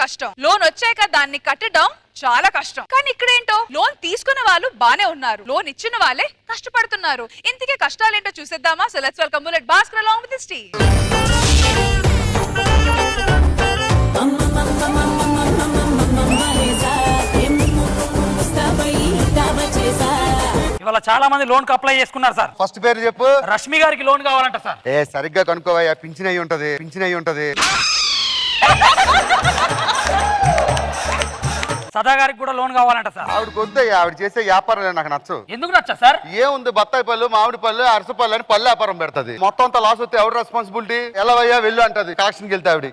కష్టం, లోన్ వచ్చాక దాన్ని కట్టడం చాలా కష్టం. కానీ ఇక్కడేంటో లోన్ తీసుకున్న వాళ్ళు బానే ఉన్నారు, లోన్ ఇచ్చిన వాళ్ళే కష్టపడుతున్నారు. ఇంతకీ కష్టాలేంటో చూసేద్దామా? So let's welcome bullet Bhaskar along with his team. ఇవాళ చాలా మంది లోన్ కి అప్లై చేసుకున్నారు సార్. ఫస్ట్ పేరు చెప్పు. రష్మి గారికి లోన్ కావాలంట సార్. సరిగ్గా కనుక్కోవయ్యా, పింఛన్ అయి ఉంటది, పింఛన్ అయి ఉంటది. సదా గారికి కూడా లోన్ కావాలంట సార్. ఆవిడకి వద్దయ్యా, ఆవిడ చేసే వ్యాపారం నాకు నచ్చు. ఎందుకు నచ్చా సార్? ఏముంది, బత్తాయి పళ్ళు, మామిడి పళ్ళు, అరస పళ్ళు అని పళ్ళు వ్యాపారం పెడతది. మొత్తం అంతా లాస్ వస్తే ఎవరు రెస్పాన్సిబిలిటీ? ఎలా అయ్యా వెళ్ళు అంటది. కలెక్షన్కి వెళ్తే ఆవిడ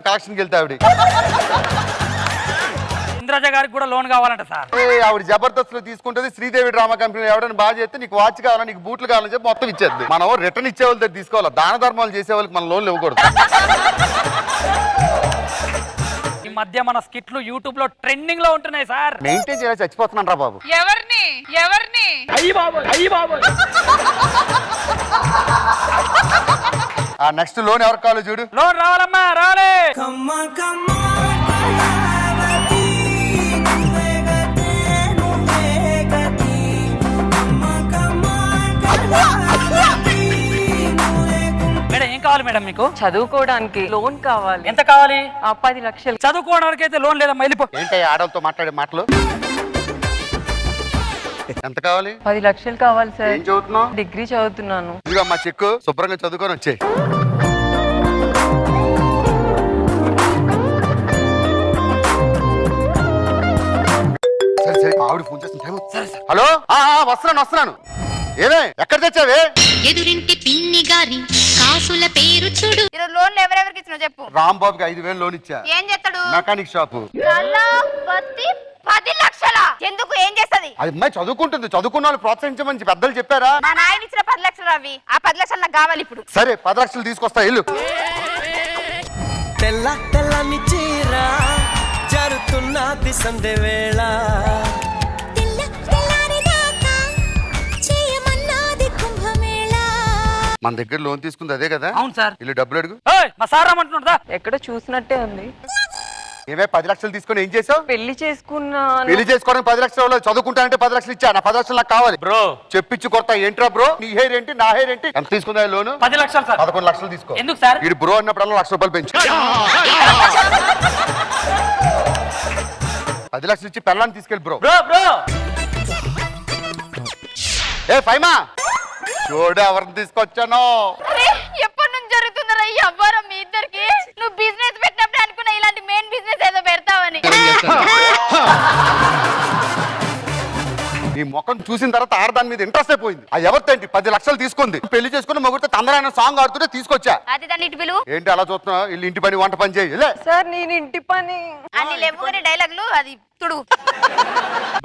ఇంద్రజ గారికి కూడా లోన్ కావాలంట సార్. ఆవిడ జబర్దస్త్ లో తీసుకుంటది. శ్రీదేవి డ్రామా కంపెనీ ఎవరైనా బాగా చేస్తే నీకు వాచ్ కావాలా, నీకు బూట్లు కావాలని చెప్పి మొత్తం ఇచ్చేది. మనం రిటర్న్ ఇచ్చే వాళ్ళ దగ్గర తీసుకోవాలి. దాన ధర్మాలు చేసే వాళ్ళకి మన లోన్లు ఇవ్వకూడదు. ఈ మధ్య మన స్కిట్లు యూట్యూబ్ లో ట్రెండింగ్ లో ఉంటున్నాయి సార్. మెయింటైన్ చేయాలి, చచ్చిపోతున్నాను రా బాబు. ఎవరిని నెక్స్ట్ లోన్ ఎవరికి కావాలో చూడు. లోన్ రావాలమ్మా, రావాలి. మేడం ఏం కావాలి మేడం మీకు? చదువుకోవడానికి లోన్ కావాలి. ఎంత కావాలి? 10 లక్షలు. చదువుకోవడానికి అయితే లోన్ లేదమ్మా, వెళ్ళిపో. ఏంటయ్యా ఆడలతో మాట్లాడే మాటలు? ఎంత కావాలి? 10 లక్షలు కావాలి సార్. ఏం చదువుతున్నావు? డిగ్రీ చదువుతున్నాను. ఇదిగో మా చెక్కు, శుభ్రంగా చదువుకొని వచ్చే. సరే ఆవిడ ఫోన్ చేస్తాను. హలో, వస్తున్నాను. ఏమే, ఎక్కడ తెచ్చావే? ఎదురింటి పిన్ని గారి కాసుల పేరు చూడు. లోన్ ఎవరెవరికి ఇచ్చినావు చెప్పు. రాంబాబుకి 5,000 లోన్ ఇచ్చా. ఏం చేస్తాడు? Mechanic shop. 10 లక్షల ఎందుకు? ఏం చేస్తది? అది అమ్మాయి చదువుకుంటుంది. చదువుకున్న వాళ్ళు ప్రోత్సహించమని పెద్దలు చెప్పారా? మా నాయన ఇచ్చిన 10 లక్షలు అవి. ఆ 10 లక్షలు నాకు కావాలి ఇప్పుడు. సరే 10 లక్షలు తీసుకొస్తా, ఇల్లు. తెల్లని చీర జరుతున్నది సందే వేళ, మన దగ్గర లోన్ తీసుకుంది అదే కదా? అవును సార్. ఇల్లు డబ్బులు అడుగు. మా సార్ రమ్మంటున్నాడు. ఎక్కడో చూసినట్టే ఉంది. ఏమే 10 లక్షలు తీసుకొని ఏం చేసావు? పెళ్లి చేసుకున్నాను. పెళ్లి చేసుకోవడానికి 10 లక్షలు, చదువుకుంటానంటే 10 లక్షలు ఇచ్చా. నా 10 లక్షలు నాకు కావాలి బ్రో. చెప్పించి కొడతా. ఏంట్రా బ్రో, నీ హెయిర్ ఏంటి, నా హెయిర్ ఏంటి? ఎంత తీసుకుందా లోను? 10 లక్షలు సార్. 11 లక్షలు తీసుకో. ఎందుకు సార్? ఇది బ్రో అన్నప్పుడల్లా 1 లక్ష రూపాయలు పెంచు. 10 లక్షలు ఇచ్చి పెళ్ళాన్ని తీసుకెళ్ళి బ్రో. బ్రో ఏ ఫైమా, చూడు ఎవరిని తీసుకొచ్చాను. ఎప్పటి నుంచి జరుగుతున్నారా ఈ అవ్వారం మీ ఇద్దరికి? నువ్వు బిజినెస్ పెట్టినప్పుడు అనుకున్నా ఇలాంటి మెయిన్ బిజినెస్ ఏదో పెడతావని. ఈ ముఖం చూసిన తర్వాత ఆడదాని మీద ఇంట్రెస్ట్ అయిపోయింది. అది ఎవరితేంటి 10 లక్షలు తీసుకుంది. పెళ్లి చేసుకుని మొగుడితో తందరైన సాంగ్ ఆడుతుంటే తీసుకొచ్చా. అది దాన్ని ఇటు పిలువు. ఏంటి అలా చూస్తున్నావు? ఇల్లు ఇంటి పని వంట పని చేయి. సార్ నేను ఇంటి పని అన్ని లేవుగానే డైలాగులు అది తుడు.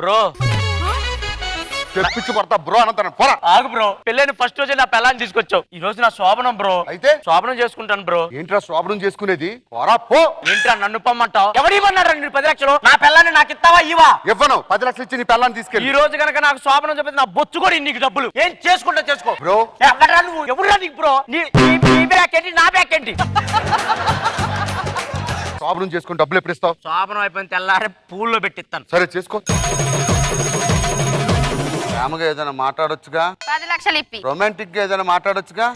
బ్రో తెప్పించి కొడతా బ్రో అనంతరం పోరా. ఆగు బ్రో, పెళ్ళైన ఫస్ట్ రోజే నా పెళ్ళాన్ని తీసుకొచ్చావు. ఈ రోజు నా శోభనం బ్రో. అయితే శోభనం చేసుకుంటాను బ్రో. ఏంట్రా శోభనం చేసుకునేది? పోరా పో. ఏంట్రా నన్ను పొమ్మంటావు? ఎవరిమన్నారా నేను 10 లక్షలు? నా పెళ్ళాన్ని నాకు ఇస్తావా ఇవా? ఇవ్వను. 10 లక్షలు ఇచ్చి నీ పెళ్ళాన్ని తీసుకెళ్ళి. ఈ రోజు కనుక నాకు శోభనం చెప్పేది నా బొచ్చు కూడా నీకు డబ్బులు. ఏం చేసుకుంటా చేసుకో బ్రో. ఎవరా నువ్వు? ఎవరురా నీకు బ్రో? నీ బ్యాక్ ఏంటి, నా బ్యాక్ ఏంటి? శోభనం చేసుకుని డబ్బులు ఎప్పుడు ఇస్తావు? శోభనం అయిపోయిన తెల్లారి పూల్లో పెట్టిస్తాను. సరే చేసుకో. ప్రేమగా ఏదైనా మాట్లాడొచ్చుగా. 10 లక్షలు ఇప్పి. రొమాంటిక్ గా ఏదైనా మాట్లాడొచ్చుగా.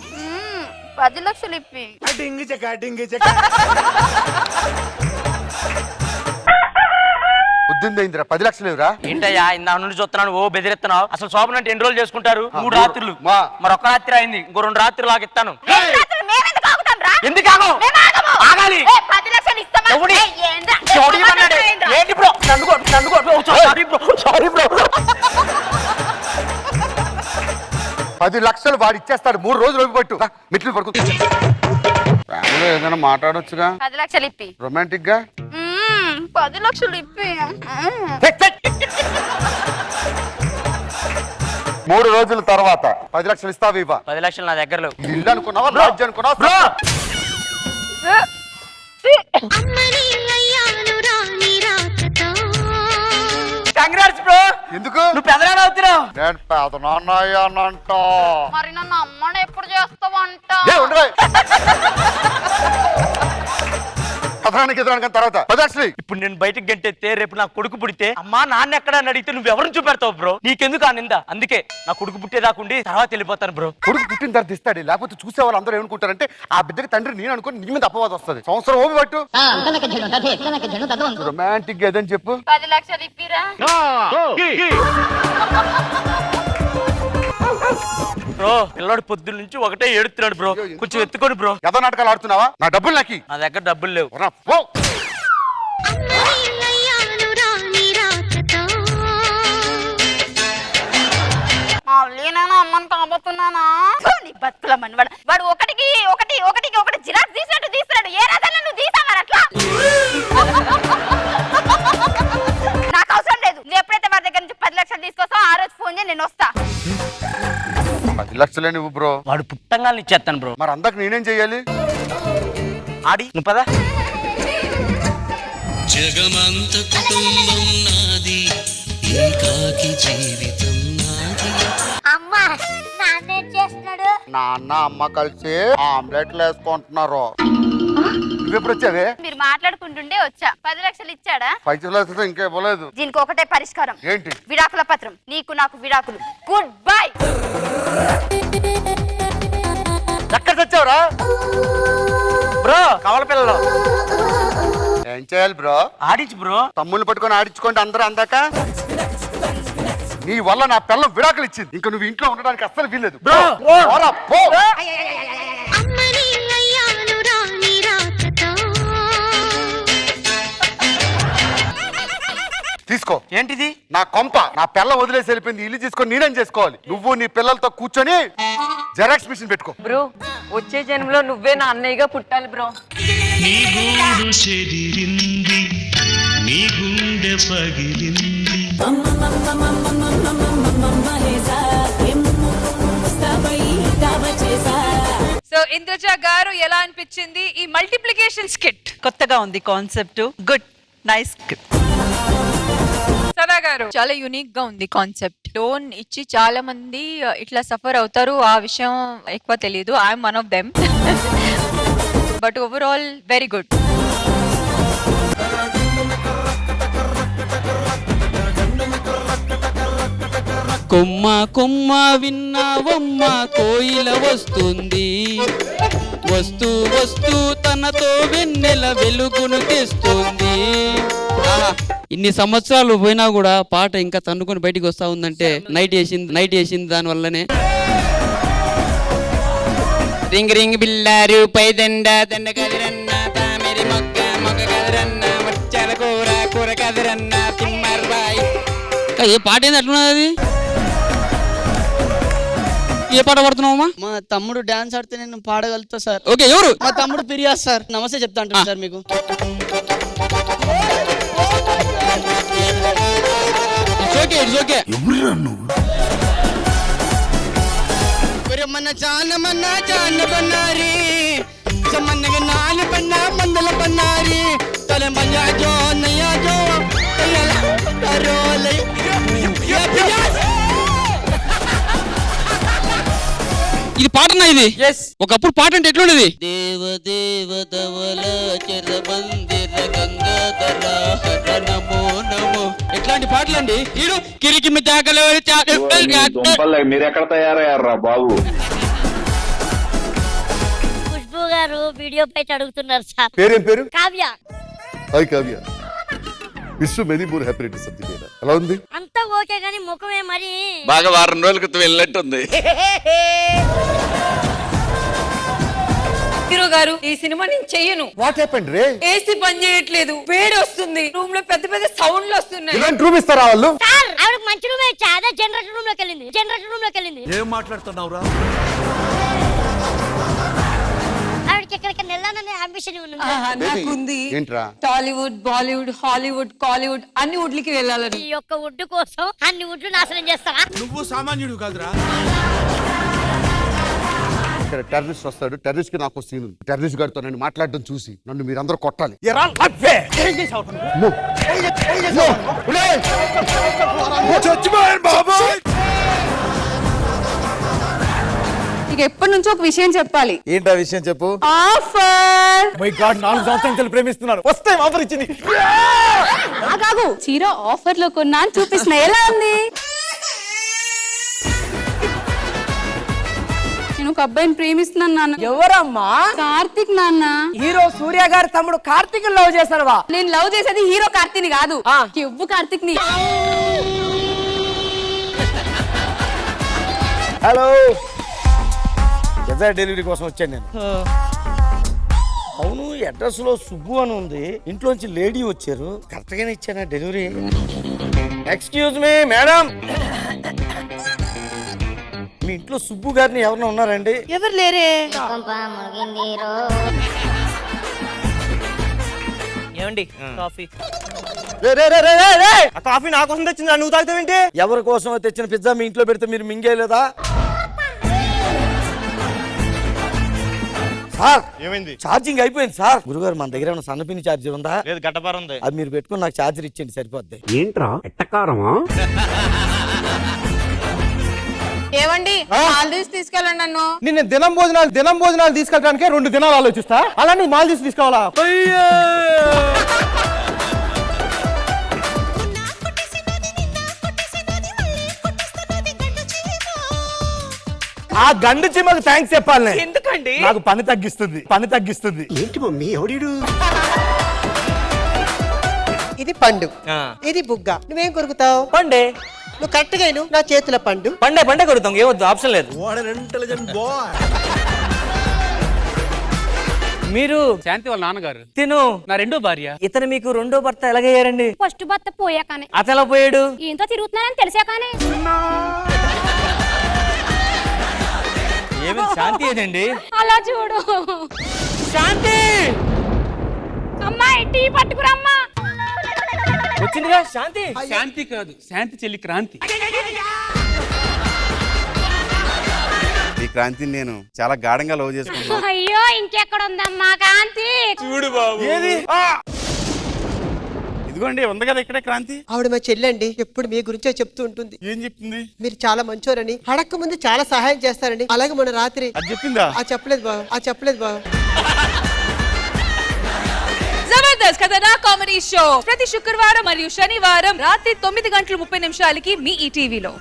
10 లక్షలు ఇప్పి. బుద్ధిందైందిరా. 10 లక్షలు లేవురా. ఏంటయ్యా ఇందా నుండి చూస్తున్నాను ఓ బెదిరిస్తున్నావు. అసలు శోభనం అంటే ఎన్ని రోజులు చేసుకుంటారు? 3 రాత్రులు. మరి ఒక్క రాత్రి అయింది, ఇంకో 2 రాత్రులు లాగా ఇస్తాను. ఎందుకు ఆగం? ఆగాలి. 10 లక్షలు ఇస్తామా? ఏంటి బ్రో? Sorry bro. 10 లక్షలు వాడు ఇచ్చేస్తాడు. 3 రోజులు పట్టు. మెట్లు పడుకో. ప్రేమగా ఏదైనా మాట్లాడొచ్చుగా. 10 లక్షలు ఇప్పి. రొమాంటిక్ గా 10 లక్షలు ఇప్పి. 3 రోజుల తర్వాత 10 లక్షలు ఇస్తావు ఇవ్వ. 10 లక్షలు నా దగ్గర లేవు. ఇది ఇల్లు అనుకున్నావా, రాజ్యం అనుకున్నావా? Bro congrats bro. ఎందుకు? నువ్వు పెదనాన్న అవుతున్నావు. నేను పెదనాన్నయ్యానంట. మరి నన్ను అమ్మని ఎప్పుడు చేస్తావంట? అదనానికి ఎదనానికి తర్వాత పదాశ్రీ. ఇప్పుడు నేను బయటకు గంటెత్తే రేపు నా కొడుకు పుడితే అమ్మా నాన్న ఎక్కడ అని అడిగితే నువ్వు ఎవరిని చూపెడతావు బ్రో? నీకెందుకు ఆ నింద? అందుకే నా కొడుకు పుట్టేదాకుండి తర్వాత వెళ్ళిపోతాను బ్రో. కొడుకు పుట్టిన తర్వాత ఇస్తాడు, లేకపోతే చూసే వాళ్ళు అందరూ ఏమనుకుంటారంటే ఆ బిడ్డకి తండ్రి నేను అనుకుని నీ మీద అపవాదం వస్తుంది. సంవత్సరం ఓపి పట్టు. రొమాంటిక్ గా ఏదని చెప్పు. 10 లక్షలు ఇప్పిరా. బ్రో పిల్లడు పొద్దున్న నుంచి ఒకటే ఏడుతున్నాడు బ్రో, కొంచెం ఎత్తుకోండి బ్రో. ఎదో నాటకాలు ఆడుతున్నావా? నా డబ్బులు నాకి. నా దగ్గర డబ్బులు లేవు. రా, పో. అమ్మని కాబోతున్నానా? నీ బతుకుల మనవాడు. వాడు ఒకటికి జిరాక్స్ తీసినట్టు తీస్తున్నాడు. ఏ రాజాన్ని నువ్వు తీసావు మరి అట్లా? నాకు అవసరం లేదు. నువ్వు ఎప్పుడైతే వాడి దగ్గర నుంచి 10 లక్షలు తీసుకొస్తావు ఆ రోజు ఫోన్ చేయి, నేను వస్తా. 10 లక్షలే నువ్వు బ్రో. వాడు పుట్టంగా ఇచ్చేస్తాను బ్రో. మరి అందరికి నేనేం చెయ్యాలి? ఆడి నువ్వు పదా. జగమంత కుటుంబం నాది, ఏకాకి జీవితం నాది. అమ్మా నాన్నేం చేస్తున్నాడు? నాన్న అమ్మ కలిసి ఆమ్లెట్లు వేసుకుంటున్నారు. నువ్వెప్పుడు వచ్చావే? మీరు మాట్లాడుకుంటుండే వచ్చా. 10 లక్షలు ఇచ్చాడా? 5 లక్షలు ఇంకా ఇవ్వలేదు. దీనికి ఒకటే పరిష్కారం. ఏంటి? విడాకుల పత్రం. నీకు నాకు విడాకులు. Good bye. ఎక్కడ తెచ్చావురా బ్రో కవల పిల్లలు ఏం చేయాలి బ్రో? ఆడించు బ్రో. తమ్ముళ్ళు పట్టుకొని ఆడించుకోండి అందరూ అందాక. నీ వల్ల నా పిల్లం విడాకులు ఇచ్చింది. ఇంకా నువ్వు ఇంట్లో ఉండడానికి అస్సలు వీల్లేదు బ్రో. పోరా, పో. తీసుకో. ఏంటిది? నా కొంప. నా పిల్ల వదిలేసి వెళ్ళిపోయింది. ఇల్లు తీసుకొని నేనేం చేసుకోవాలి? నువ్వు నీ పిల్లలతో కూర్చొని జెరాక్స్ మిషన్ పెట్టుకో. బ్రో వచ్చే జన్మలో నువ్వే నా అన్నయ్యగా పుట్టాలి బ్రో. నీ గూడు చెదిరింది, నీ గుండె పగిలింది. సో ఇంద్రజ గారు ఎలా అనిపించింది ఈ మల్టిప్లికేషన్ స్కిట్? కొత్తగా ఉంది కాన్సెప్ట్. Good, nice. సదా గారు చాలా యూనిక్ గా ఉంది కాన్సెప్ట్. లోన్ ఇచ్చి చాలా మంది ఇట్లా సఫర్ అవుతారు, ఆ విషయం ఎక్కువ తెలియదు. I'm one of them. But overall very good. కొమ్మ కొమ్మ విన్నావమ్మ కోయిల వస్తుంది, వస్తూ వస్తూ తనతో వెన్నెల వెలుగును తెస్తుంది. ఇన్ని సంవత్సరాలు పోయినా కూడా పాట ఇంకా తన్నుకొని బయటికి వస్తా ఉందంటే నైట్ వేసింది దాని వల్లనే. రింగ్ రింగ్ బిల్లారు పైదండ దండ కదిరన్న, తామెరి మొగ్గ మొగ్గ కదిరన్న, మచ్చాల కూర కూర కదిరన్న, తిమ్మర్రాయి. ఏ పాట ఏంది అట్లున్నది? ఏ పాట పడుతున్నావమ్మా? మా తమ్ముడు డాన్స్ ఆడితే నేను పాడగలుగుతా సార్. ఓకే, ఎవరు? మా తమ్ముడు ఫిర్యాజ్ సార్. నమస్తే చెప్తా అంటాను సార్ మీకు. చాన బన్నారి చమన్నగా నాలు పన్న మందల బన్నారి తల మంజా జో నయ్యా జో రోలై. ఇది పాటనా? ఇది ఒకప్పుడు పాట అంటే ఎట్లుండేది? దేవ దేవ ధవల చరమందిర గంగాధర హర నమో నమో. ఎట్లాంటి పాటలు అండి? ఈడు కిరికి మిఠాకలు మీరు ఎక్కడ తయారయ్యారా బాబు? ఖుష్బు గారు వీడియో పై అడుగుతున్నారు సార్. పేరేం పేరు? Kavya. Hi Kavya. Wish many more happiness of the day. ఎలా ఉంది? అంతా ఓకే గానీ ముఖమే మరి బాగా వారం రోజుల క్రితం వెళ్ళినట్టుంది. హీరో గారు ఈ సినిమా నేను చెయ్యను. What happened ray? ఏసీ పని చేయట్లేదు, వేడి వస్తుంది, రూమ్ లో పెద్ద పెద్ద సౌండ్లు వస్తున్నాయి. ఇలాంటి రూమ్ ఇస్తారా వాళ్ళు? సార్ ఆవిడకి మంచి రూమ్ ఇచ్చా. అదే జనరేటర్ రూమ్ లోకి వెళ్ళింది. ఏం మాట్లాడుతున్నావురా? ఆవిడకి ఎక్కడికి వెళ్ళాలనే అంబిషన్ ఉంది. నాకుంది. ఏంట్రా? టాలీవుడ్, బాలీవుడ్, హాలీవుడ్, కాలీవుడ్ అన్ని వుడ్లకి వెళ్ళాలని. ఈ యొక్క వుడ్ కోసం అన్ని వుడ్లు నాశనం చేస్తావా? నువ్వు సామాన్యుడు కాదురా. ఇక్కడ టెర్రరిస్ట్ వస్తాడు. టెర్రరిస్ట్ కి నాకు సీన్ ఉంది. టెర్రరిస్ట్ గారితో నేను మాట్లాడడం చూసి నన్ను మీరందరూ కొట్టాలి. ఇక నీకు ఎప్పటి నుంచో ఒక విషయం చెప్పాలి. ఏంటా విషయం చెప్పు. ఆఫర్. మై గాడ్ 4 సంవత్సరాల నుంచి ప్రేమిస్తున్నారు. వస్తే ఆఫర్ ఇచ్చింది. ఆగాగు, చీర ఆఫర్ లో కొన్నా అని చూపిస్తున్నా. ఎలా ఉంది? నేను ఒక అబ్బాయిని ప్రేమిస్తున్నాను నాన్న. ఎవరమ్మా? కార్తిక్ నాన్న. హీరో సూర్య గారి తమ్ముడు కార్తిక్ లవ్ చేశారువా? నేను లవ్ చేసేది హీరో కార్తీక్ ని కాదు, కివ్వు కార్తిక్ ని. హలో, డెలివరీ కోసం వచ్చాను నేను. అవును, అడ్రస్ లో సుబ్బు అని ఉంది. ఇంట్లోంచి లేడీ వచ్చారు. కరెక్ట్ గానే ఇచ్చానా డెలివరీ? ఎక్స్క్యూజ్ మీ మేడం, మీ ఇంట్లో సుబ్బు గారిని ఎవరైనా ఉన్నారండి? ఎవరు లేరే. ఏమండి కాఫీ? ఆ కాఫీ నా కోసం తెచ్చింది, నువ్వు తాగుతావేంటి? ఎవరి కోసం తెచ్చిన పిజ్జా మీ ఇంట్లో పెడితే మీరు మింగేయలేదా? సార్ ఏమైంది? ఛార్జింగ్ అయిపోయింది సార్. గురుగారు మన దగ్గర ఏమైనా సన్నపిని ఛార్జర్ ఉందా? లేదు, గడ్డపార ఉంది. అది మీరు పెట్టుకుని నాకు ఛార్జర్ ఇచ్చేయండి, సరిపోద్ది. ఏంట్రా ఎట్టకారమా? ఏవండి, మాల్దీవ్స్ తీసుకెళ్ళండి నన్ను. నిన్న దినం భోజనాలు తీసుకెళ్ళడానికి 2 దినాలు ఆలోచిస్తా, అలా నువ్వు మాల్దీవ్స్ తీసుకోవాలా? ఆ గండు చిమ్మకు థ్యాంక్స్ చెప్పాలి. ఎందుకండి? నాకు పని తగ్గిస్తుంది. ఏంటి మమ్మీ ఎవడీడు? ఇది పండు, ఇది బుగ్గ. నువ్వేం కొరుకుతావు? పండే. నువ్వు కరెక్ట్ గా నా చేతుల పండే కొరుకుతాం. ఏమొద్దు, ఆప్షన్ లేదు. మీరు శాంతి వాళ్ళ నాన్నగారు. తిను నా రెండో భార్య. ఇతను మీకు రెండో భర్త ఎలాగయ్యారండి? ఫస్ట్ భర్త పోయాకనే. అతను పోయాడు. ఏంతో తిరుగుతున్నానని తెలిసాకనే. ఏమి శాంతి ఏదండి? అలా చూడు. శాంతి అమ్మాయి టీ పట్టుకురమ్మా. వచ్చిందిగా శాంతి. శాంతి కాదు, శాంతి చెల్లి క్రాంతి. ఈ క్రాంతిని నేను చాలా గాఢంగా లవ్ చేసుకున్నాను. అయ్యో, ఇంకెక్కడ ఉందమ్మా కాంతి? చూడు బాబు. ఏది? ఇదిగోండి, ఉంది కదా ఇక్కడే క్రాంతి. ఆవిడ మా చెల్లండి, ఎప్పుడు మీ గురించే చెప్తూ ఉంటుంది. ఏం చెప్తుంది? మీరు చాలా మంచోరని, అడక్క ముందు చాలా సహాయం చేస్తారని. అలాగే మొన్న రాత్రి అది చెప్పిందా? చెప్పలేదు బాబు. జబర్దస్త్ కథనా కామెడీ షో ప్రతి శుక్రవారం మరియు శనివారం రాత్రి 9:30 మీ ఈ టీవీలో.